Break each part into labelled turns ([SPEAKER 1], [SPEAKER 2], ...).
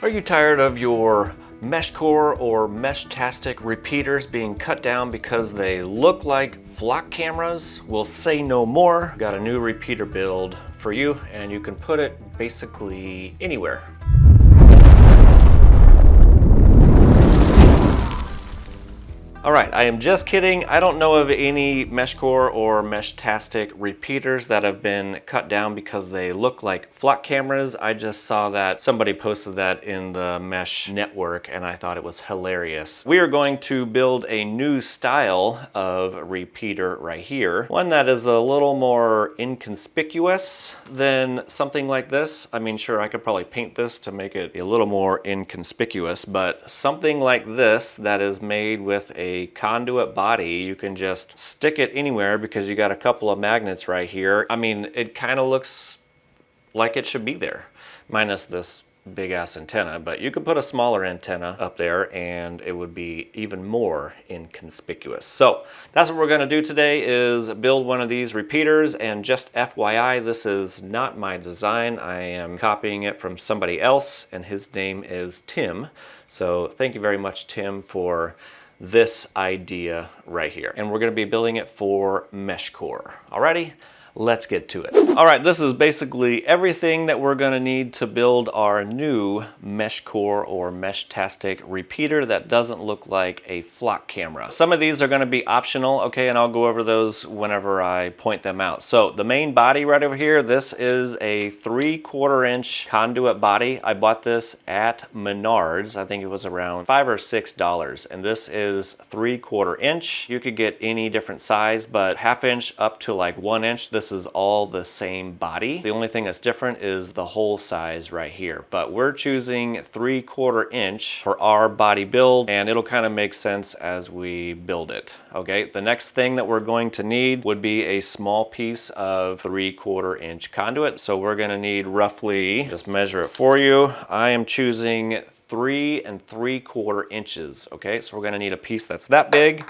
[SPEAKER 1] Are you tired of your MeshCore or MeshTastic repeaters being cut down because they look like flock cameras? We'll say no more. Got a new repeater build for you, and you can put it basically anywhere. All right, I am just kidding. I don't know of any MeshCore or MeshTastic repeaters that have been cut down because they look like flock cameras. I just saw that somebody posted that in the Mesh network and I thought it was hilarious. We are going to build a new style of repeater right here. One that is a little more inconspicuous than something like this. I mean, sure, I could probably paint this to make it a little more inconspicuous, but something like this that is made with a conduit body, you can just stick it anywhere because you got a couple of magnets right here. I mean, it kind of looks like it should be there, minus this big ass antenna, but you could put a smaller antenna up there and it would be even more inconspicuous. So that's what we're going to do today, is build one of these repeaters. And just FYI, this is not my design. I am copying it from somebody else and his name is Tim. So thank you very much, Tim, for this idea right here. And we're going to be building it for MeshCore. Alrighty, let's get to it. All right, this is basically everything that we're going to need to build our new MeshCore or MeshTastic repeater that doesn't look like a flock camera. Some of these are going to be optional, okay, and I'll go over those whenever I point them out. So the main body right over here, this is a 3/4 inch conduit body. I bought this at Menards. I think it was around $5 or $6, and this is 3/4 inch. You could get any different size, but 1/2 inch up to like 1 inch. This is all the same body. The only thing that's different is the hole size right here, but we're choosing 3/4 inch for our body build, and it'll kind of make sense as we build it. Okay, the next thing that we're going to need would be a small piece of 3/4 inch conduit. So we're going to need roughly, just measure it for you, I am choosing 3 3/4 inches. Okay, so we're going to need a piece that's that big,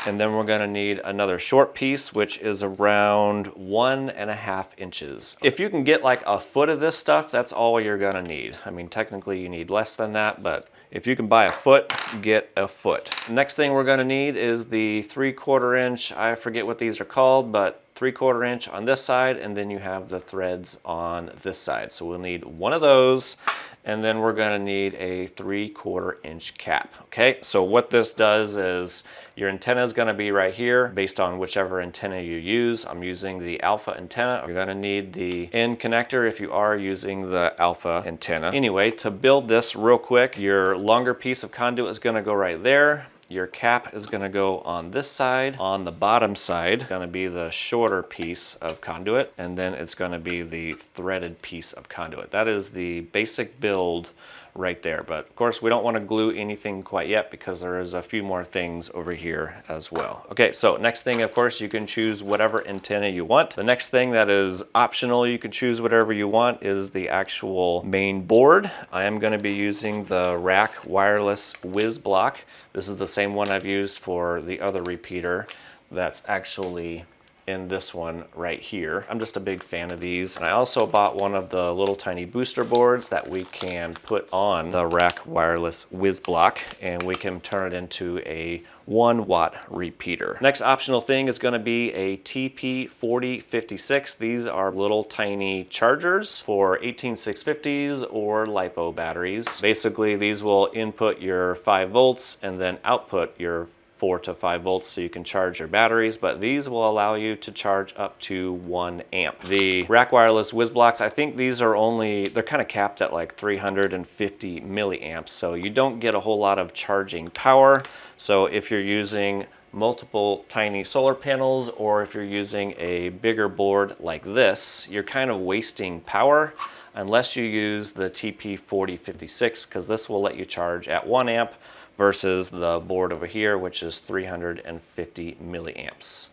[SPEAKER 1] and then we're going to need another short piece which is around 1.5 inches. If you can get like a foot of this stuff, that's all you're going to need. I mean, technically you need less than that, but if you can buy a foot, get a foot. Next thing we're going to need is the 3/4 inch, I forget what these are called, but 3/4 inch on this side, and then you have the threads on this side. So we'll need one of those, and then we're going to need a 3/4 inch cap. Okay, so what this does is your antenna is going to be right here based on whichever antenna you use. I'm using the alpha antenna. You're going to need the end connector if you are using the alpha antenna. Anyway, to build this real quick, your longer piece of conduit is going to go right there. Your cap is going to go on this side. On the bottom side, going to be the shorter piece of conduit, and then it's going to be the threaded piece of conduit. That is the basic build right there. But of course, we don't want to glue anything quite yet because there is a few more things over here as well. Okay, so next thing, of course, you can choose whatever antenna you want. The next thing that is optional, you can choose whatever you want, is the actual main board. I am going to be using the rack wireless whiz block. This is the same one I've used for the other repeater that's actually in this one right here. I'm just a big fan of these. And I also bought one of the little tiny booster boards that we can put on the rack wireless whiz block, and we can turn it into a 1-watt repeater. Next optional thing is going to be a TP4056. These are little tiny chargers for 18650s or LiPo batteries. Basically, these will input your 5 volts and then output your 4 to 5 volts so you can charge your batteries, but these will allow you to charge up to 1 amp. The rack wireless whiz blocks, I think these are only, they're kind of capped at like 350 milliamps, so you don't get a whole lot of charging power. So if you're using multiple tiny solar panels, or if you're using a bigger board like this, you're kind of wasting power unless you use the TP4056, because this will let you charge at 1 amp versus the board over here, which is 350 milliamps.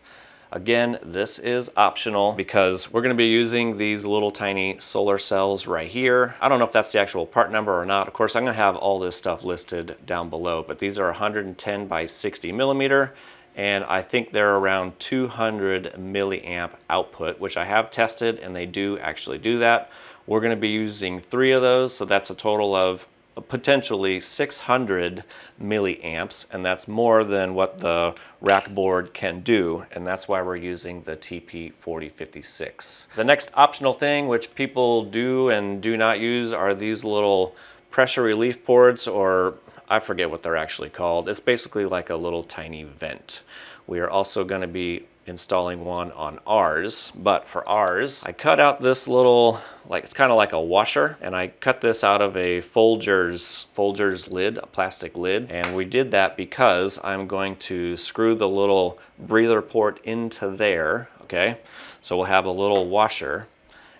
[SPEAKER 1] Again, this is optional because we're going to be using these little tiny solar cells right here. I don't know if that's the actual part number or not. Of course, I'm going to have all this stuff listed down below, but these are 110 by 60 millimeter, and I think they're around 200 milliamp output, which I have tested, and they do actually do that. We're going to be using 3 of those, so that's a total of potentially 600 milliamps, and that's more than what the rack board can do, and that's why we're using the TP4056. The next optional thing, which people do and do not use, are these little pressure relief ports, or I forget what they're actually called. It's basically like a little tiny vent. We are also going to be installing one on ours, but for ours, I cut out this little, like, it's kind of like a washer, and I cut this out of a Folgers lid, a plastic lid, and we did that because I'm going to screw the little breather port into there, okay? So we'll have a little washer,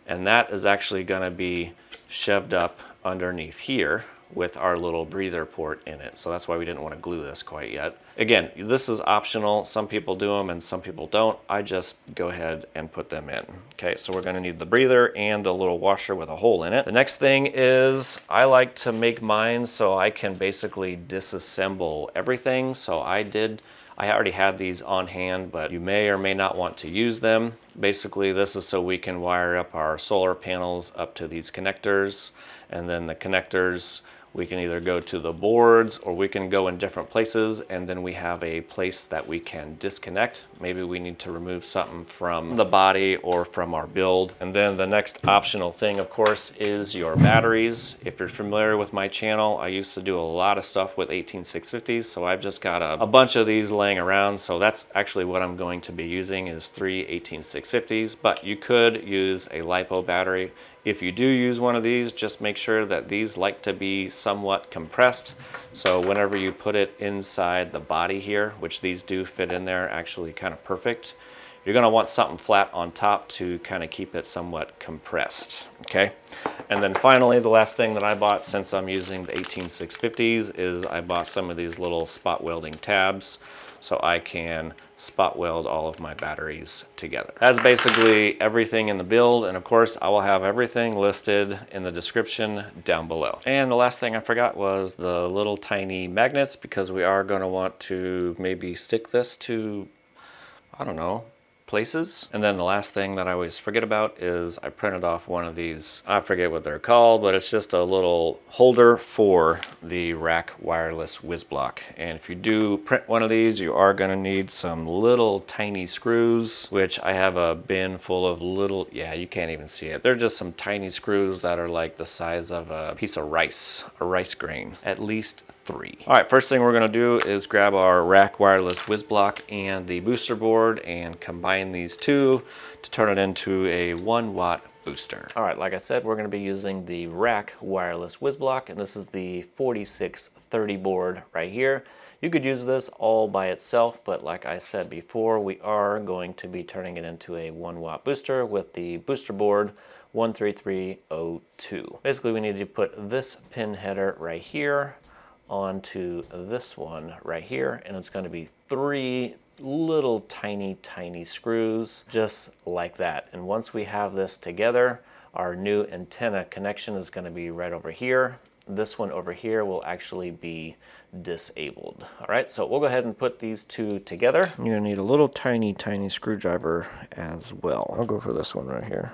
[SPEAKER 1] and that is actually going to be shoved up underneath here with our little breather port in it. So that's why we didn't want to glue this quite yet. Again, this is optional. Some people do them and some people don't. I just go ahead and put them in. Okay, so we're going to need the breather and the little washer with a hole in it. The next thing is I like to make mine so I can basically disassemble everything. So I already had these on hand, but you may or may not want to use them. Basically, this is so we can wire up our solar panels up to these connectors, and then the connectors, we can either go to the boards or we can go in different places, and then we have a place that we can disconnect. Maybe we need to remove something from the body or from our build. And then the next optional thing, of course, is your batteries. If you're familiar with my channel, I used to do a lot of stuff with 18650s, so I've just got a bunch of these laying around. So that's actually what I'm going to be using, is 3 18650s, but you could use a LiPo battery. If you do use one of these, just make sure that these like to be somewhat compressed. So whenever you put it inside the body here, which these do fit in there actually kind of perfect, you're going to want something flat on top to kind of keep it somewhat compressed. Okay. And then finally, the last thing that I bought, since I'm using the 18650s, is I bought some of these little spot welding tabs so I can spot weld all of my batteries together. That's basically everything in the build, and of course I will have everything listed in the description down below. And the last thing I forgot was the little tiny magnets, because we are going to want to maybe stick this to, I don't know, places. And then the last thing that I always forget about is I printed off one of these, I forget what they're called, but it's just a little holder for the rack wireless whiz block. And if you do print one of these, you are going to need some little tiny screws, which I have a bin full of little, yeah, you can't even see it. They're just some tiny screws that are like the size of a piece of rice, a rice grain, at least 3. All right, first thing we're going to do is grab our rack wireless whiz block and the booster board and combine these two to turn it into a 1-watt booster. All right, like I said, we're going to be using the rack wireless whiz block, and this is the 4630 board right here. You could use this all by itself, but like I said before, we are going to be turning it into a 1-watt booster with the booster board 13302. Basically, we need to put this pin header right here onto this one right here, and it's going to be 3 little tiny screws just like that. And once we have this together, our new antenna connection is going to be right over here. This one over here will actually be disabled. All right, so we'll go ahead and put these two together. You're going to need a little tiny screwdriver as well. I'll go for this one right here.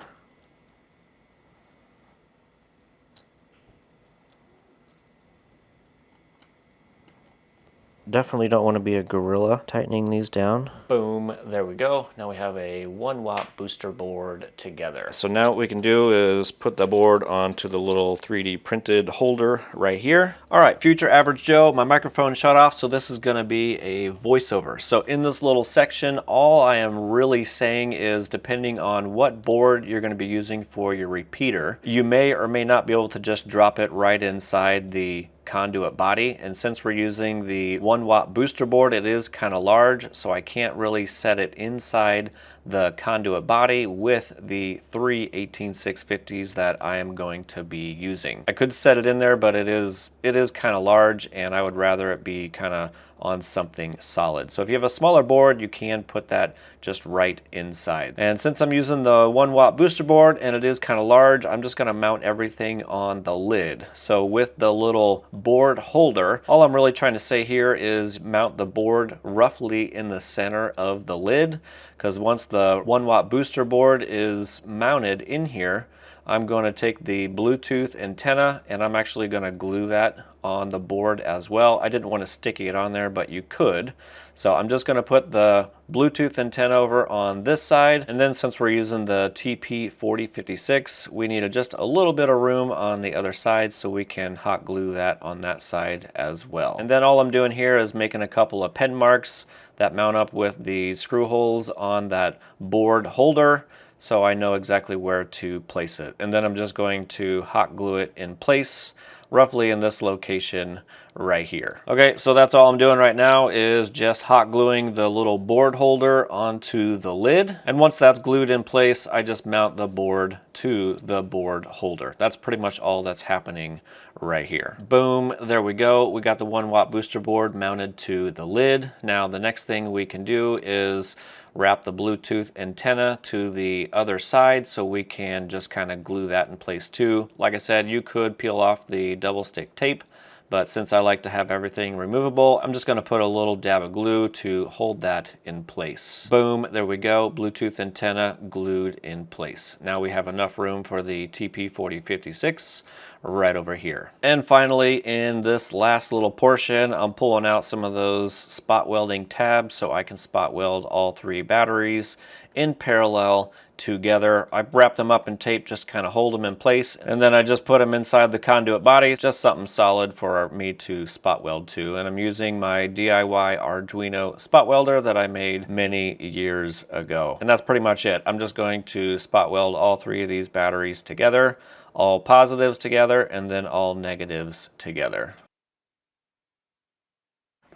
[SPEAKER 1] Definitely don't want to be a gorilla tightening these down. Boom, there we go. Now we have a 1-watt booster board together. So now what we can do is put the board onto the little 3D printed holder right here. All right, future Average Joe, my microphone shut off, so this is gonna be a voiceover. So in this little section, all I am really saying is, depending on what board you're gonna be using for your repeater, you may or may not be able to just drop it right inside the conduit body, and since we're using the 1-watt booster board, it is kind of large, so I can't really set it inside the conduit body with the 3 18650s that I am going to be using. I could set it in there, but it is kind of large, and I would rather it be kind of on something solid. So if you have a smaller board, you can put that just right inside. And since I'm using the 1-watt booster board and it is kind of large, I'm just gonna mount everything on the lid. So with the little board holder, all I'm really trying to say here is mount the board roughly in the center of the lid, because once the 1-watt booster board is mounted in here, I'm going to take the Bluetooth antenna and I'm actually going to glue that on the board as well. I didn't want to sticky it on there, but you could. So I'm just going to put the Bluetooth antenna over on this side, and then since we're using the TP4056, we need just a little bit of room on the other side, so we can hot glue that on that side as well. And then all I'm doing here is making a couple of pen marks that mount up with the screw holes on that board holder, so I know exactly where to place it. And then I'm just going to hot glue it in place, roughly in this location right here. Okay, so that's all I'm doing right now is just hot gluing the little board holder onto the lid. And once that's glued in place, I just mount the board to the board holder. That's pretty much all that's happening right here. Boom, there we go. We got the 1-watt booster board mounted to the lid. Now the next thing we can do is wrap the Bluetooth antenna to the other side so we can just kind of glue that in place too. Like I said, you could peel off the double stick tape, but since I like to have everything removable, I'm just going to put a little dab of glue to hold that in place. Boom, there we go. Bluetooth antenna glued in place. Now we have enough room for the TP4056 right over here. And finally, in this last little portion, I'm pulling out some of those spot welding tabs so I can spot weld all 3 batteries in parallel together. I wrap them up in tape, just kind of hold them in place, and then I just put them inside the conduit body, just something solid for me to spot weld to. And I'm using my DIY Arduino spot welder that I made many years ago. And that's pretty much it. I'm just going to spot weld all 3 of these batteries together, all positives together, and then all negatives together.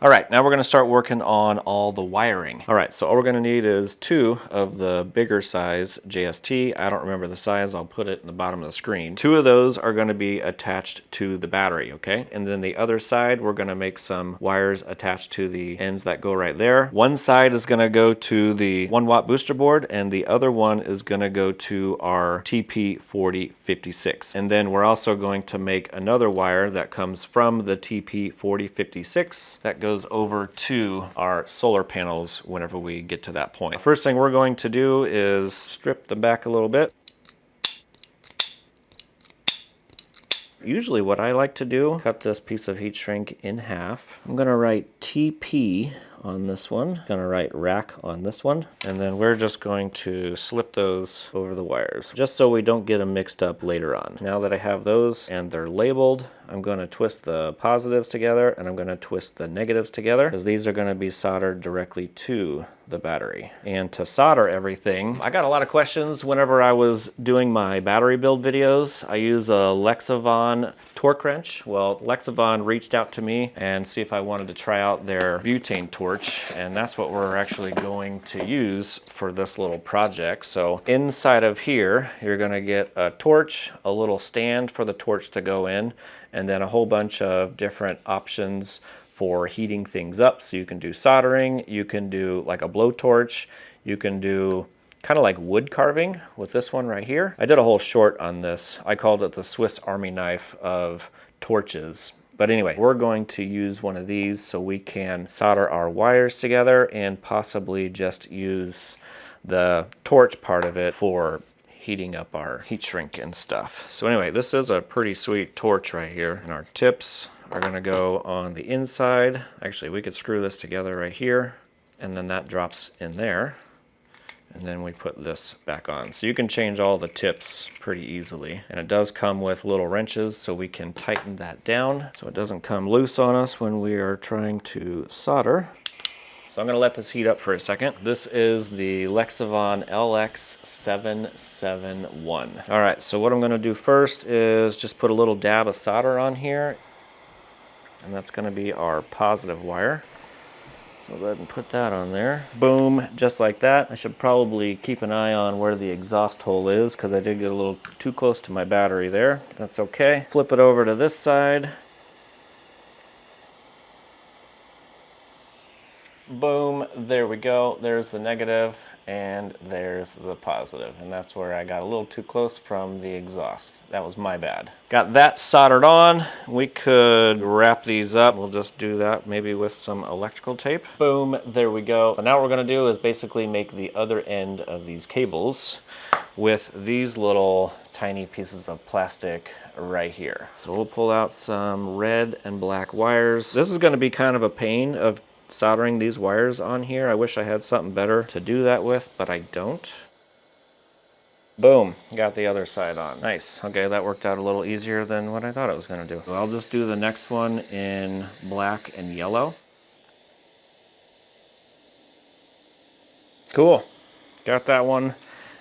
[SPEAKER 1] All right, now we're going to start working on all the wiring. All right, so all we're going to need is 2 of the bigger size JST. I don't remember the size. I'll put it in the bottom of the screen. 2 of those are going to be attached to the battery, okay? And then the other side, we're going to make some wires attached to the ends that go right there. One side is going to go to the 1-watt booster board, and the other one is going to go to our TP4056. And then we're also going to make another wire that comes from the TP4056 that goes over to our solar panels whenever we get to that point. First thing we're going to do is strip them back a little bit. Usually what I like to do, cut this piece of heat shrink in half. I'm going to write TP on this one. I'm going to write rack on this one. And then we're just going to slip those over the wires, just so we don't get them mixed up later on. Now that I have those and they're labeled, I'm going to twist the positives together and I'm going to twist the negatives together, because these are going to be soldered directly to the battery. And to solder everything, I got a lot of questions whenever I was doing my battery build videos. I use a Lexivon torque wrench. Well, Lexivon reached out to me and see if I wanted to try out their butane torch, and that's what we're actually going to use for this little project. So inside of here, you're going to get a torch, a little stand for the torch to go in, and then a whole bunch of different options for heating things up. So you can do soldering, you can do like a blowtorch, you can do kind of like wood carving with this one right here. I did a whole short on this. I called it the Swiss Army knife of torches. But anyway, we're going to use one of these so we can solder our wires together and possibly just use the torch part of it for heating up our heat shrink and stuff. So anyway, this is a pretty sweet torch right here, and our tips are going to go on the inside. Actually, we could screw this together right here, and then that drops in there, and then we put this back on. So you can change all the tips pretty easily, and it does come with little wrenches so we can tighten that down so it doesn't come loose on us when we are trying to solder. So I'm going to let this heat up for a second. This is the Lexivon LX771. All right, so what I'm going to do first is just put a little dab of solder on here, and that's going to be our positive wire. So go ahead and put that on there. Boom, just like that. I should probably keep an eye on where the exhaust hole is, because I did get a little too close to my battery there. That's okay. Flip it over to this side. Boom, there we go. There's the negative and there's the positive, and that's where I got a little too close from the exhaust. That was my bad. Got that soldered on. We could wrap these up. We'll just do that maybe with some electrical tape. Boom, there we go. So now what we're going to do is basically make the other end of these cables with these little tiny pieces of plastic right here. So we'll pull out some red and black wires. This is going to be kind of a pain of soldering these wires on here. I wish I had something better to do that with, but I don't. Boom, got the other side on. Nice. Okay, that worked out a little easier than what I thought it was going to do. So I'll just do the next one in black and yellow. Cool. Got that one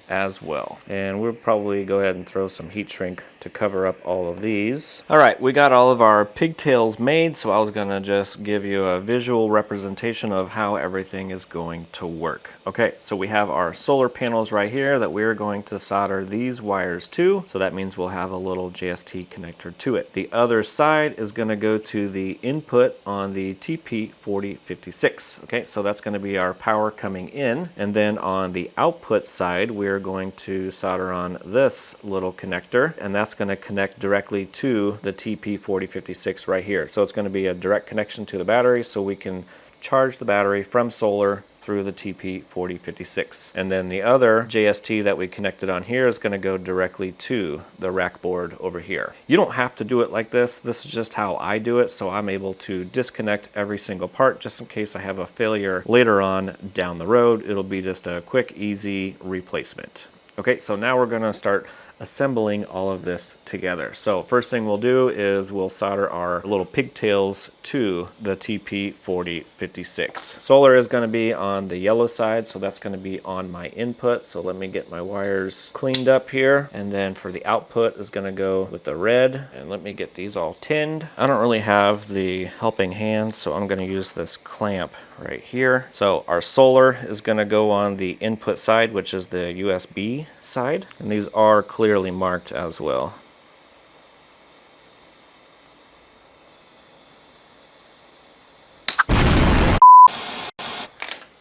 [SPEAKER 1] as well. And we'll probably go ahead and throw some heat shrink to cover up all of these. All right, we got all of our pigtails made, so I was gonna just give you a visual representation of how everything is going to work. Okay, so we have our solar panels right here that we're going to solder these wires to, so that means we'll have a little JST connector to it. The other side is gonna go to the input on the TP4056. Okay, so that's gonna be our power coming in, and then on the output side, we're going to solder on this little connector, and that's going to connect directly to the TP4056 right here. So it's going to be a direct connection to the battery, so we can charge the battery from solar through the TP4056. And then the other JST that we connected on here is going to go directly to the rack board over here. You don't have to do it like this. This is just how I do it, so I'm able to disconnect every single part just in case I have a failure later on down the road. It'll be just a quick, easy replacement. Okay, so now we're going to start assembling all of this together. So first thing we'll do is we'll solder our little pigtails to the TP4056. Solar is going to be on the yellow side, so that's going to be on my input. So let me get my wires cleaned up here. And then for the output is going to go with the red. And let me get these all tinned. I don't really have the helping hand, so I'm going to use this clamp right here. So our solar is going to go on the input side, which is the USB side, and these are clearly marked as well.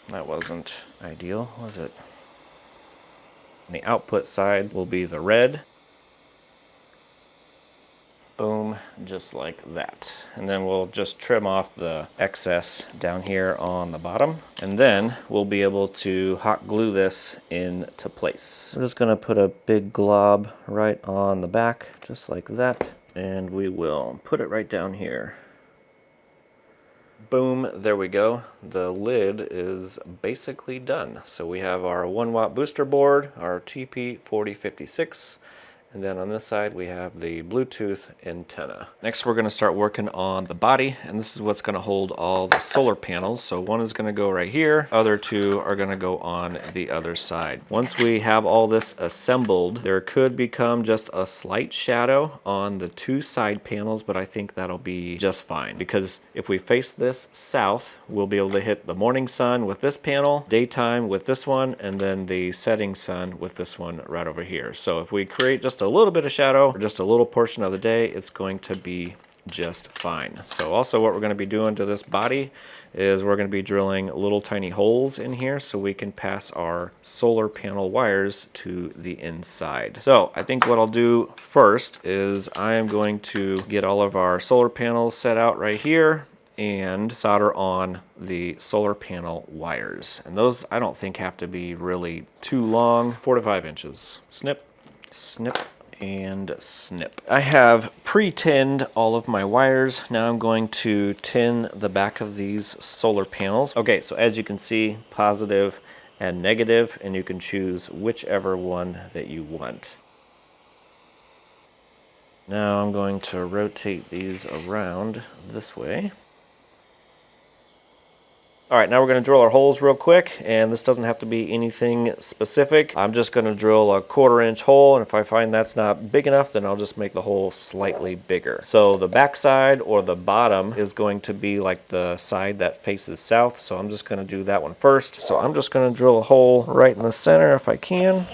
[SPEAKER 1] That wasn't ideal, was it? And the output side will be the red. Boom, just like that. And then we'll just trim off the excess down here on the bottom. And then we'll be able to hot glue this into place. We're just gonna put a big glob right on the back, just like that. And we will put it right down here. Boom, there we go. The lid is basically done. So we have our 1-watt booster board, our TP4056, and then on this side we have the Bluetooth antenna. Next we're going to start working on the body, and this is what's going to hold all the solar panels. So one is going to go right here, other two are going to go on the other side. Once we have all this assembled, there could become just a slight shadow on the two side panels, but I think that'll be just fine, because if we face this south, we'll be able to hit the morning sun with this panel, daytime with this one, and then the setting sun with this one right over here. So if we create just a little bit of shadow or just a little portion of the day, it's going to be just fine. So also what we're going to be doing to this body is we're going to be drilling little tiny holes in here so we can pass our solar panel wires to the inside. So I think what I'll do first is I am going to get all of our solar panels set out right here and solder on the solar panel wires. And those I don't think have to be really too long, 4 to 5 inches. Snip, snip, and snip. I have pre-tinned all of my wires. Now I'm going to tin the back of these solar panels. Okay, so as you can see, positive and negative, and you can choose whichever one that you want. Now I'm going to rotate these around this way. All right, now we're going to drill our holes real quick, and this doesn't have to be anything specific. I'm just going to drill a 1/4 inch hole, and if I find that's not big enough, then I'll just make the hole slightly bigger. So the back side or the bottom is going to be like the side that faces south, so I'm just going to do that one first. So I'm just going to drill a hole right in the center if I can.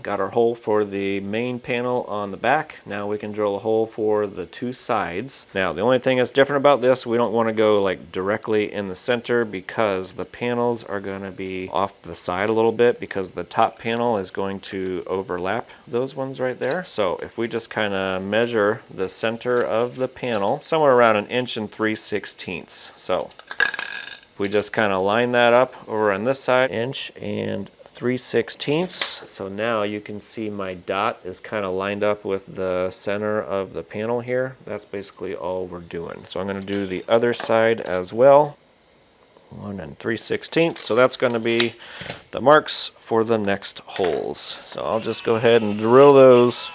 [SPEAKER 1] Got our hole for the main panel on the back. Now we can drill a hole for the two sides. Now the only thing that's different about this, we don't want to go like directly in the center because the panels are going to be off the side a little bit, because the top panel is going to overlap those ones right there. So if we just kind of measure the center of the panel, somewhere around 1 3/16 inches. So if we just kind of line that up over on this side, 1 3/16 3/16. So now you can see my dot is kind of lined up with the center of the panel here. That's basically all we're doing. So I'm going to do the other side as well. 1 3/16. So that's going to be the marks for the next holes. So I'll just go ahead and drill those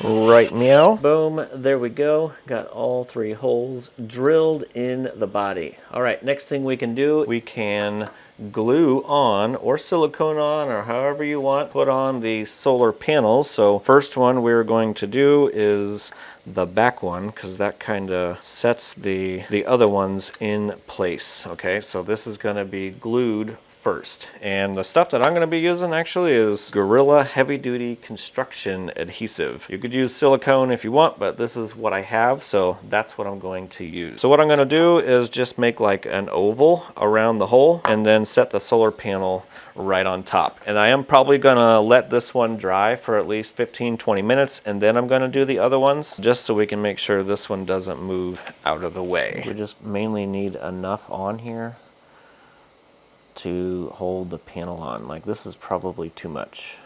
[SPEAKER 1] right now. Boom, there we go. Got all 3 holes drilled in the body. All right, next thing we can do, we can glue on or silicone on or however you want, put on the solar panels. So first one we're going to do is the back one because that kind of sets the other ones in place. Okay, so this is going to be glued first. And the stuff that I'm going to be using actually is Gorilla Heavy Duty Construction Adhesive. You could use silicone if you want, but this is what I have, so that's what I'm going to use. So what I'm going to do is just make like an oval around the hole and then set the solar panel right on top. And I am probably going to let this one dry for at least 15-20 minutes, and then I'm going to do the other ones just so we can make sure this one doesn't move out of the way. We just mainly need enough on here to hold the panel on. Like, this is probably too much.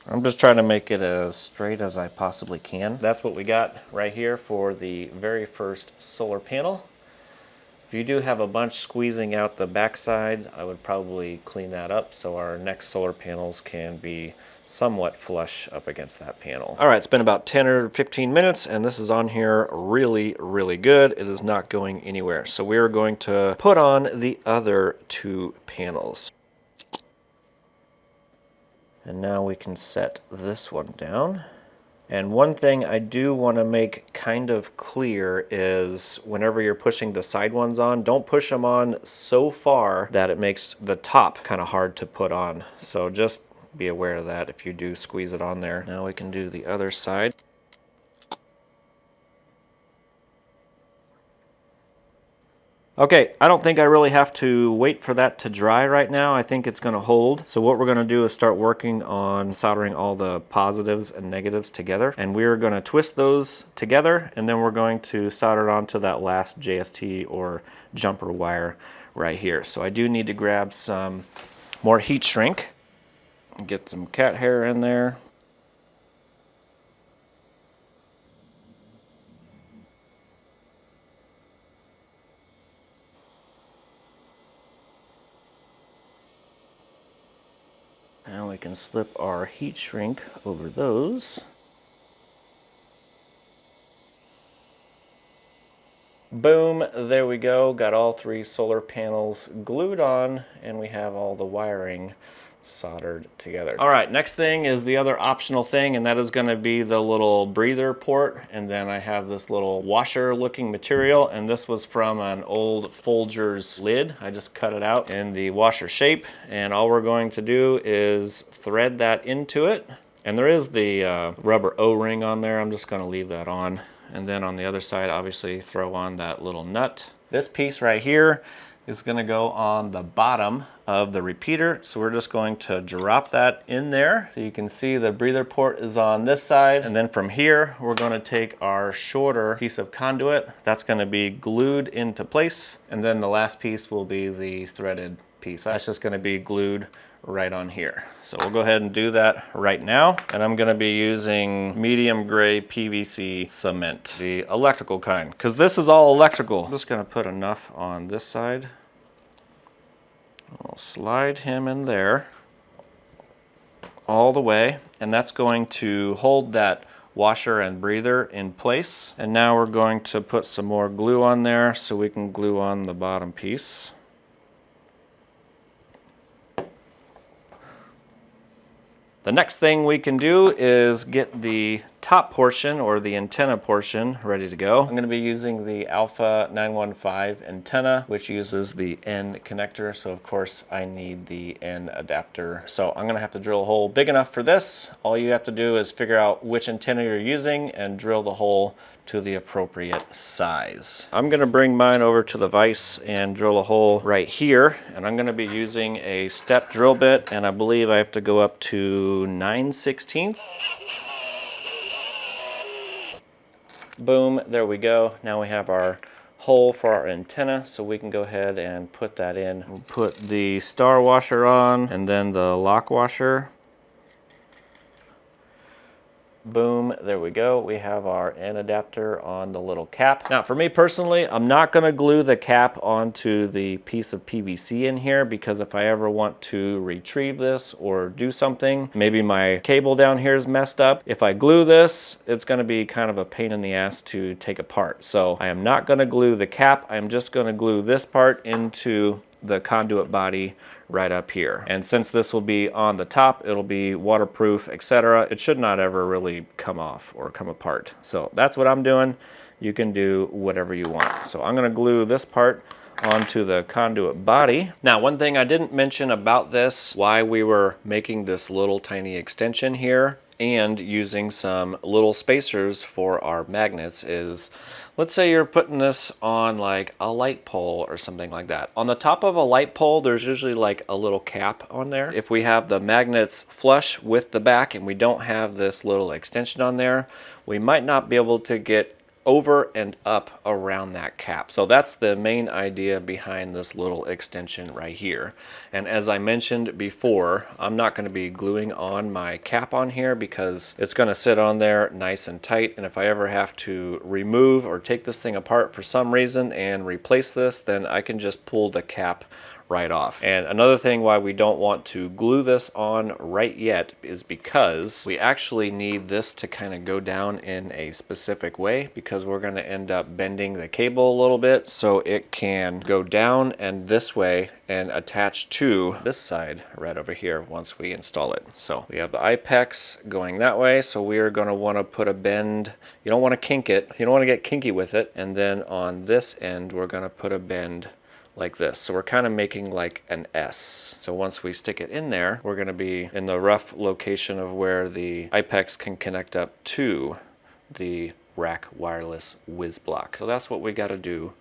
[SPEAKER 1] I'm just trying to make it as straight as I possibly can. That's what we got right here for the very first solar panel. If you do have a bunch squeezing out the backside, I would probably clean that up so our next solar panels can be somewhat flush up against that panel. All right, it's been about 10 or 15 minutes and this is on here really, really good. It is not going anywhere. So we are going to put on the other 2 panels. And now we can set this one down. And one thing I do want to make kind of clear is whenever you're pushing the side ones on, don't push them on so far that it makes the top kind of hard to put on. So just be aware of that if you do squeeze it on there. Now we can do the other side. Okay, I don't think I really have to wait for that to dry right now. I think it's going to hold. So what we're going to do is start working on soldering all the positives and negatives together. And we're going to twist those together, and then we're going to solder it onto that last JST or jumper wire right here. So I do need to grab some more heat shrink. Get some cat hair in there. Now we can slip our heat shrink over those. Boom, there we go. Got all 3 solar panels glued on, and we have all the wiring soldered together. All right, next thing is the other optional thing, and that is going to be the little breather port. And then I have this little washer looking material, and this was from an old Folgers lid. I just cut it out in the washer shape, and all we're going to do is thread that into it. And there is the rubber O-ring on there. I'm just going to leave that on. And then on the other side, obviously throw on that little nut. This piece right here is going to go on the bottom of the repeater. So we're just going to drop that in there. So you can see the breather port is on this side. And then from here, we're going to take our shorter piece of conduit. That's going to be glued into place. And then the last piece will be the threaded piece. That's just going to be glued right on here. So we'll go ahead and do that right now. And I'm going to be using medium gray PVC cement, the electrical kind, because this is all electrical. I'm just going to put enough on this side. I'll slide him in there all the way, and that's going to hold that washer and breather in place. And now we're going to put some more glue on there so we can glue on the bottom piece. The next thing we can do is get the top portion or the antenna portion ready to go. I'm going to be using the Alpha 915 antenna, which uses the N connector. So of course I need the N adapter. So I'm going to have to drill a hole big enough for this. All you have to do is figure out which antenna you're using and drill the hole to the appropriate size. I'm going to bring mine over to the vise and drill a hole right here, and I'm going to be using a step drill bit, and I believe I have to go up to 9/16. Boom, there we go. Now we have our hole for our antenna, so we can go ahead and put that in. We'll put the star washer on and then the lock washer. Boom, there we go. We have our end adapter on the little cap. Now for me personally, I'm not gonna glue the cap onto the piece of PVC in here, because if I ever want to retrieve this or do something, maybe my cable down here is messed up. If I glue this, it's gonna be kind of a pain in the ass to take apart. So I am not gonna glue the cap. I'm just gonna glue this part into the conduit body right up here. And since this will be on the top, it'll be waterproof, etc. It should not ever really come off or come apart. So that's what I'm doing. You can do whatever you want. So I'm gonna glue this part onto the conduit body. Now, one thing I didn't mention about this, why we were making this little tiny extension here and using some little spacers for our magnets is, let's say you're putting this on like a light pole or something like that. On the top of a light pole, there's usually like a little cap on there. If we have the magnets flush with the back and we don't have this little extension on there, we might not be able to get over and up around that cap. So that's the main idea behind this little extension right here. And as I mentioned before, I'm not going to be gluing on my cap on here because it's going to sit on there nice and tight. And if I ever have to remove or take this thing apart for some reason and replace this, then I can just pull the cap right off. And another thing why we don't want to glue this on right yet is because we actually need this to kind of go down in a specific way, because we're going to end up bending the cable a little bit so it can go down and this way and attach to this side right over here once we install it. So we have the IPEX going that way, so we are going to want to put a bend. You don't want to kink it, you don't want to get kinky with it. And then on this end we're going to put a bend like this. So we're kind of making like an S. So once we stick it in there, we're going to be in the rough location of where the IPEX can connect up to the rack wireless whiz block. So that's what we got to do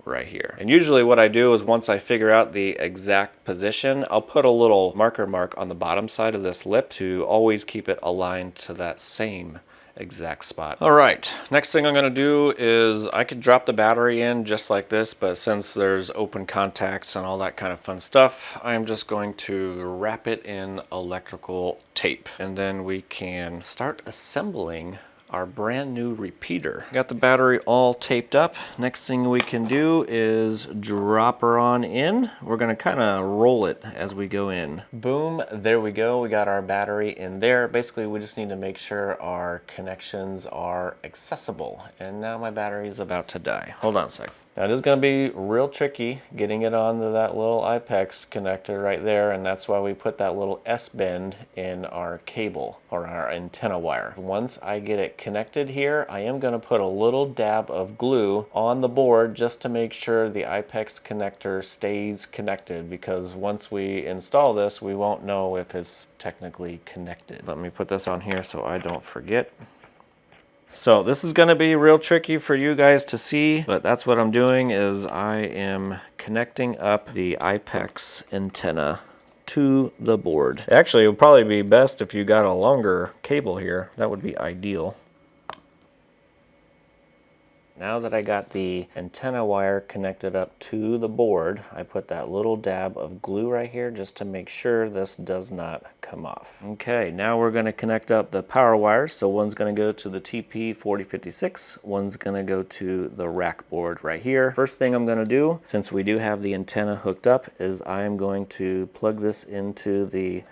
[SPEAKER 1] right here. And usually what I do is once I figure out the exact position, I'll put a little marker mark on the bottom side of this lip to always keep it aligned to that same exact spot. All right, next thing I'm gonna do is I could drop the battery in just like this, but since there's open contacts and all that kind of fun stuff, I'm just going to wrap it in electrical tape, and then we can start assembling our brand new repeater. Got the battery all taped up. Next thing we can do is drop her on in. We're gonna kind of roll it as we go in. Boom, there we go. We got our battery in there. Basically, we just need to make sure our connections are accessible. And now my battery is about to die. Hold on a sec. Now it is going to be real tricky getting it onto that little IPEX connector right there, and that's why we put that little S-bend in our cable or our antenna wire. Once I get it connected here, I am going to put a little dab of glue on the board just to make sure the IPEX connector stays connected, because once we install this, we won't know if it's technically connected. Let me put this on here so I don't forget. So this is going to be real tricky for you guys to see, but that's what I'm doing is I am connecting up the IPEX antenna to the board. Actually, it would probably be best if you got a longer cable here. That would be ideal. Now that I got the antenna wire connected up to the board, I put that little dab of glue right here just to make sure this does not come off. Okay, now we're going to connect up the power wires. So one's going to go to the TP4056, one's going to go to the rack board right here. First thing I'm going to do, since we do have the antenna hooked up, is I am going to plug this into the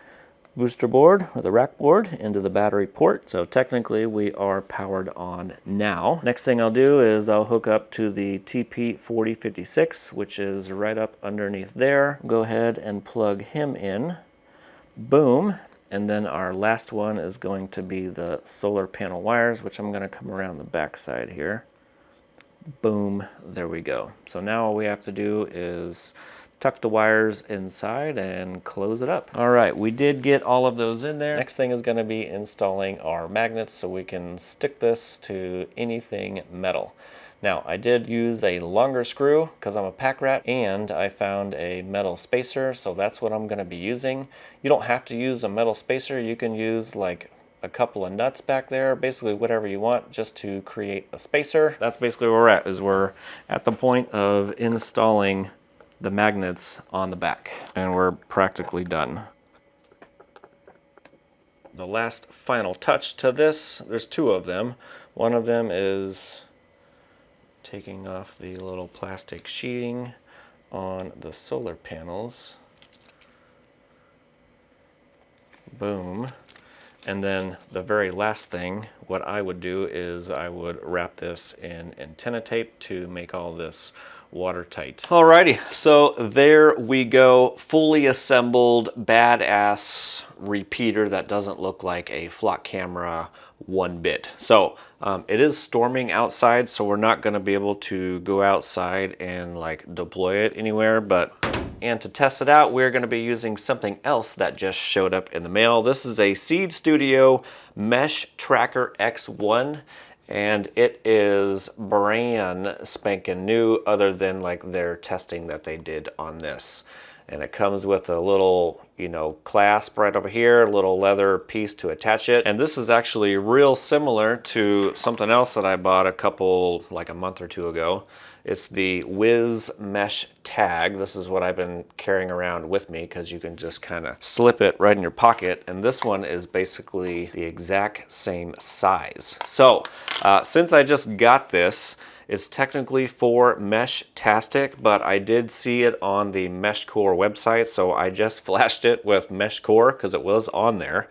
[SPEAKER 1] booster board or the rack board into the battery port. So technically we are powered on now. Next thing I'll do is I'll hook up to the TP4056, which is right up underneath there. Go ahead and plug him in. Boom. And then our last one is going to be the solar panel wires, which I'm going to come around the back side here. Boom. There we go. So now all we have to do is tuck the wires inside and close it up. All right, we did get all of those in there. Next thing is going to be installing our magnets so we can stick this to anything metal. Now, I did use a longer screw because I'm a pack rat, and I found a metal spacer, so that's what I'm going to be using. You don't have to use a metal spacer. You can use like a couple of nuts back there, basically whatever you want just to create a spacer. That's basically where we're at, is we're at the point of installing the magnets on the back, and we're practically done. The last final touch to this, there's two of them. One of them is taking off the little plastic sheeting on the solar panels. Boom. And then the very last thing, what I would do is I would wrap this in antenna tape to make all this watertight. Alrighty, so there we go. Fully assembled, badass repeater that doesn't look like a flock camera one bit. So it is storming outside, so we're not going to be able to go outside and like deploy it anywhere, and to test it out, we're going to be using something else that just showed up in the mail. This is a Seed Studio Mesh Tracker X1, and it is brand spanking new, other than like their testing that they did on this. And it comes with a little, you know, clasp right over here, a little leather piece to attach it. And this is actually real similar to something else that I bought like a month or two ago. It's the Wiz Mesh Tag. This is what I've been carrying around with me because you can just kind of slip it right in your pocket. And this one is basically the exact same size. So since I just got this, it's technically for Mesh-tastic, but I did see it on the MeshCore website, so I just flashed it with MeshCore because it was on there.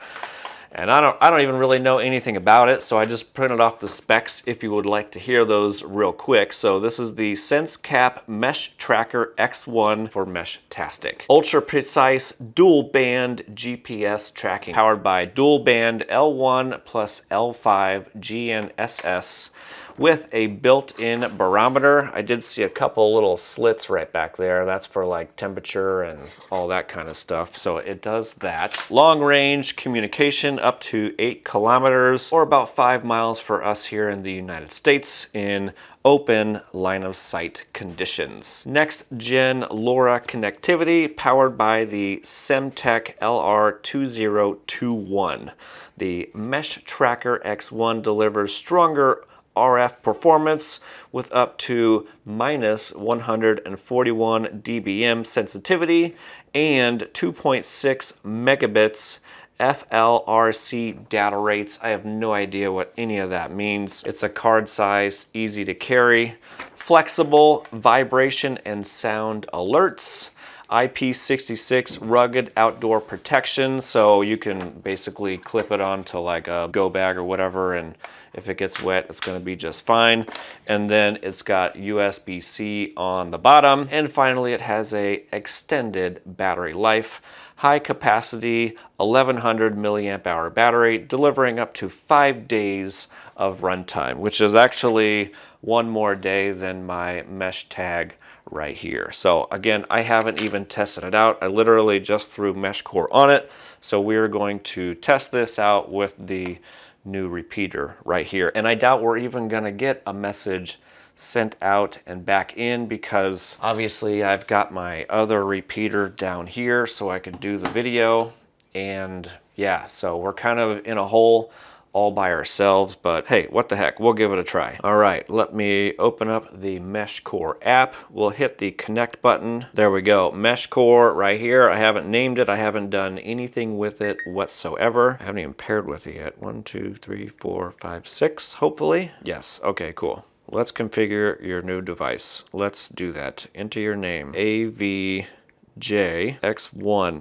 [SPEAKER 1] And I don't even really know anything about it, so I just printed off the specs if you would like to hear those real quick. So this is the SenseCAP Mesh Tracker X1 for Mesh-tastic. Ultra precise dual band GPS tracking, powered by dual band L1 plus L5 GNSS with a built-in barometer. I did see a couple little slits right back there. That's for like temperature and all that kind of stuff. So it does that. Long range communication up to 8 kilometers or about 5 miles for us here in the United States in open line of sight conditions. Next gen LoRa connectivity powered by the Semtech LR2021. The Mesh Tracker X1 delivers stronger RF performance with up to minus 141 dBm sensitivity and 2.6 megabits FLRC data rates. I have no idea what any of that means. It's a card sized, easy to carry, flexible vibration and sound alerts, IP66 rugged outdoor protection, so you can basically clip it onto like a go bag or whatever, and if it gets wet, it's going to be just fine. And then it's got USB-C on the bottom. And finally, it has a extended battery life. High capacity, 1100 milliamp hour battery, delivering up to 5 days of runtime, which is actually one more day than my Mesh Tag right here. So again, I haven't even tested it out. I literally just threw MeshCore on it. So we're going to test this out with the new repeater right here. And I doubt we're even gonna get a message sent out and back in because obviously I've got my other repeater down here so I can do the video. And yeah, so we're kind of in a hole all by ourselves, but hey, what the heck, we'll give it a try. All right, let me open up the MeshCore app. We'll hit the connect button. There we go, MeshCore right here. I haven't named it. I haven't done anything with it whatsoever. I haven't even paired with it yet. 1, 2, 3, 4, 5, 6, hopefully. Yes, okay, cool. Let's configure your new device. Let's do that. Enter your name, averagejoestuff,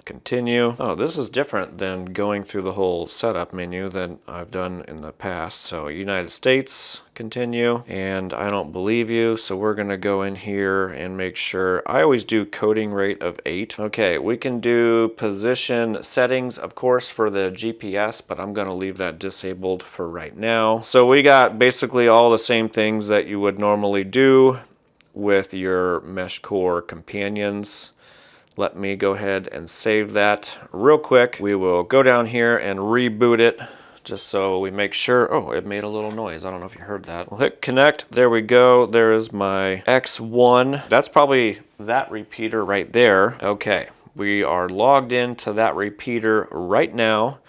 [SPEAKER 1] continue. Oh, this is different than going through the whole setup menu that I've done in the past. So United States, continue, and I don't believe you, so we're gonna go in here and make sure. I always do coding rate of 8. Okay, we can do position settings, of course, for the GPS, but I'm gonna leave that disabled for right now. So we got basically all the same things that you would normally do with your MeshCore companions. Let me go ahead and save that real quick. We will go down here and reboot it just so we make sure. Oh, it made a little noise. I don't know if you heard that. We'll hit connect. There we go. There is my X1. That's probably that repeater right there. Okay, we are logged into that repeater right now.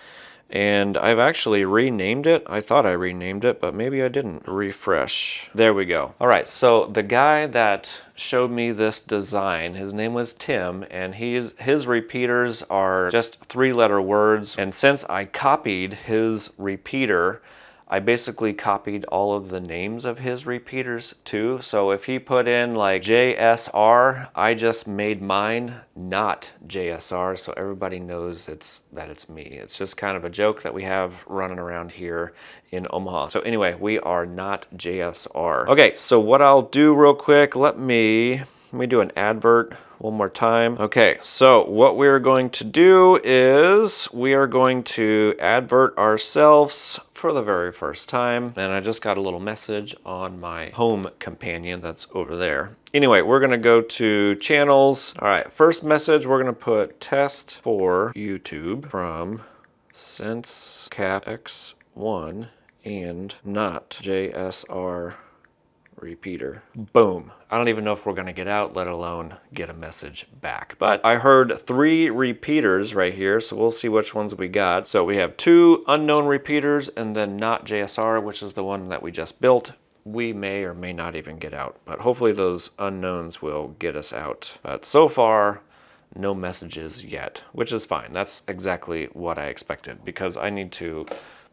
[SPEAKER 1] And I've actually renamed it. I thought I renamed it, but maybe I didn't. Refresh. There we go. All right, so the guy that showed me this design, his name was Tim, and his repeaters are just 3-letter words. And since I copied his repeater, I basically copied all of the names of his repeaters too. So if he put in like JSR, I just made mine not JSR, so everybody knows that it's me. It's just kind of a joke that we have running around here in Omaha. So anyway, we are not JSR. Okay, so what I'll do real quick, let me do an advert one more time. Okay, so what we're going to do is we are going to advert ourselves for the very first time. And I just got a little message on my home companion that's over there. Anyway, we're gonna go to channels. All right, first message, we're gonna put test for YouTube from SenseCAP X1 and not JSR repeater. Boom. I don't even know if we're going to get out, let alone get a message back. But I heard 3 repeaters right here, so we'll see which ones we got. So we have 2 unknown repeaters and then not JSR, which is the one that we just built. We may or may not even get out, but hopefully those unknowns will get us out. But so far, no messages yet, which is fine. That's exactly what I expected, because I need to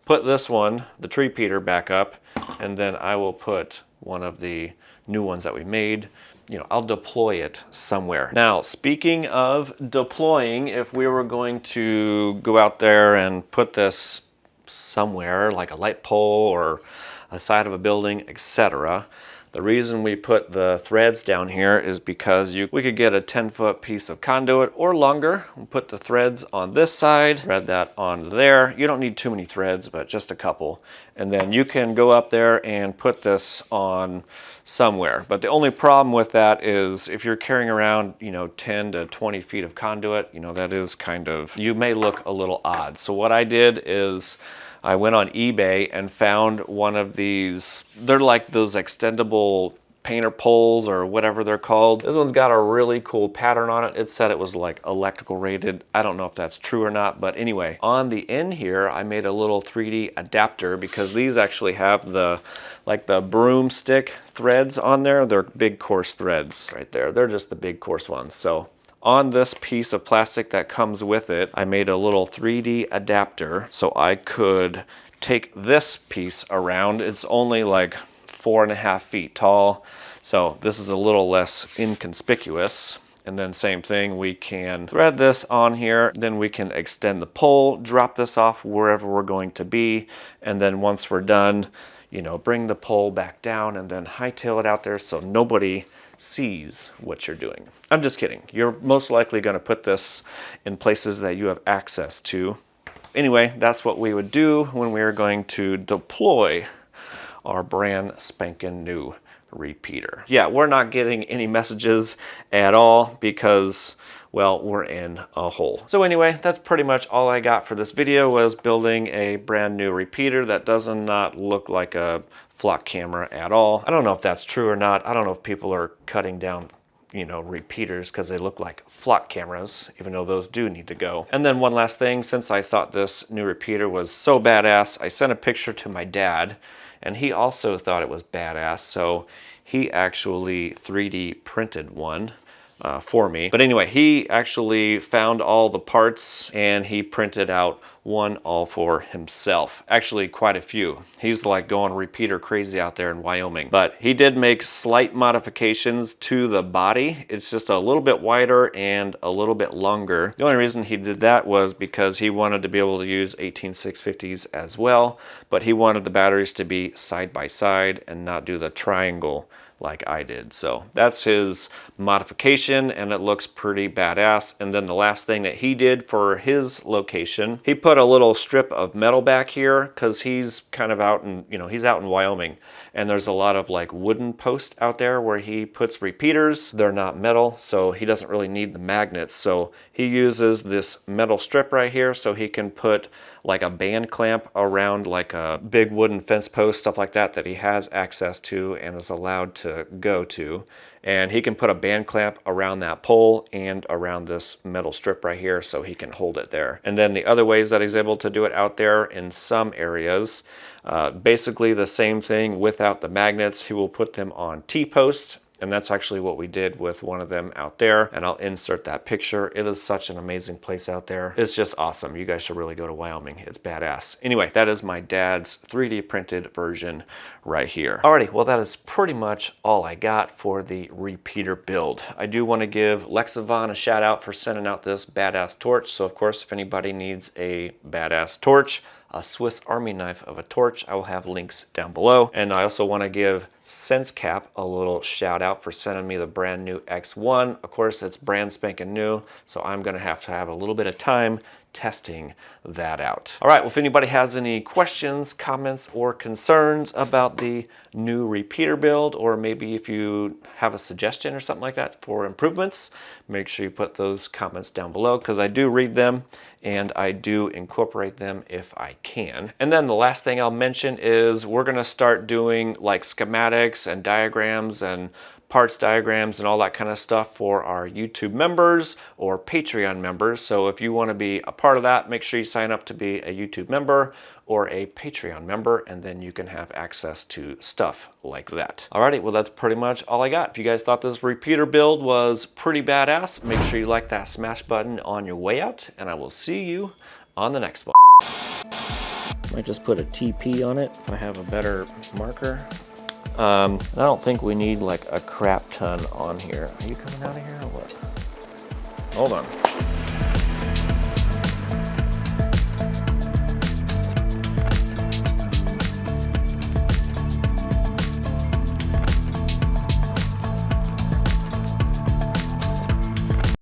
[SPEAKER 1] put this one, the tree repeater, back up, and then I will put one of the new ones that we made. You know, I'll deploy it somewhere. Now, speaking of deploying, if we were going to go out there and put this somewhere, like a light pole or a side of a building, etc., the reason we put the threads down here is because we could get a 10-foot piece of conduit or longer. We'll put the threads on this side, thread that on there. You don't need too many threads, but just a couple. And then you can go up there and put this on somewhere. But the only problem with that is if you're carrying around, 10 to 20 feet of conduit, that is kind of, you may look a little odd. So what I did is I went on eBay and found one of these. They're like those extendable painter poles or whatever they're called. This one's got a really cool pattern on it. It said it was like electrical rated. I don't know if that's true or not, but anyway, on the end here, I made a little 3D adapter because these actually have the broomstick threads on there. They're big coarse threads right there. They're just the big coarse ones. So on this piece of plastic that comes with it, I made a little 3D adapter so I could take this piece around. It's only like 4.5 feet tall, so this is a little less inconspicuous. And then same thing, we can thread this on here, then we can extend the pole, drop this off wherever we're going to be, and then once we're done, bring the pole back down and then hightail it out there so nobody sees what you're doing. I'm just kidding. You're most likely going to put this in places that you have access to. Anyway, that's what we would do when we are going to deploy our brand spanking new repeater. Yeah, we're not getting any messages at all because, well, we're in a hole. So anyway, that's pretty much all I got for this video, was building a brand new repeater that does not look like a flock camera at all. I don't know if that's true or not. I don't know if people are cutting down, repeaters because they look like flock cameras, even though those do need to go. And then one last thing, since I thought this new repeater was so badass, I sent a picture to my dad, and he also thought it was badass, so he actually 3D printed one for me. But anyway, he actually found all the parts and he printed out one all for himself. Actually, quite a few. He's like going repeater crazy out there in Wyoming. But he did make slight modifications to the body. It's just a little bit wider and a little bit longer. The only reason he did that was because he wanted to be able to use 18650s as well, but he wanted the batteries to be side by side and not do the triangle like I did. So that's his modification, and it looks pretty badass. And then the last thing that he did for his location, he put a little strip of metal back here because he's kind of out in, he's out in Wyoming, and there's a lot of like wooden posts out there where he puts repeaters. They're not metal, so he doesn't really need the magnets. So he uses this metal strip right here so he can put like a band clamp around like a big wooden fence post, stuff like that, that he has access to and is allowed to go to. And he can put a band clamp around that pole and around this metal strip right here so he can hold it there. And then the other ways that he's able to do it out there in some areas, basically the same thing without the magnets. He will put them on T-posts. And that's actually what we did with one of them out there. And I'll insert that picture. It is such an amazing place out there. It's just awesome. You guys should really go to Wyoming. It's badass. Anyway, that is my dad's 3D printed version right here. Alrighty, well that is pretty much all I got for the repeater build. I do want to give Lexivon a shout out for sending out this badass torch. So of course, if anybody needs a badass torch, a Swiss Army knife of a torch, I will have links down below. And I also want to give SenseCAP a little shout out for sending me the brand new X1. Of course, it's brand spanking new, so I'm gonna have to have a little bit of time testing that out. All right, well, if anybody has any questions, comments, or concerns about the new repeater build, or maybe if you have a suggestion or something like that for improvements, make sure you put those comments down below, because I do read them and I do incorporate them if I can. And then the last thing I'll mention is we're gonna start doing like schematics and diagrams and parts diagrams and all that kind of stuff for our YouTube members or Patreon members. So if you want to be a part of that, make sure you sign up to be a YouTube member or a Patreon member, and then you can have access to stuff like that. Alrighty, well that's pretty much all I got. If you guys thought this repeater build was pretty badass, make sure you like that smash button on your way out, and I will see you on the next one. Might just put a TP on it if I have a better marker. I don't think we need like a crap ton on here. Are you coming out of here or what? Hold on.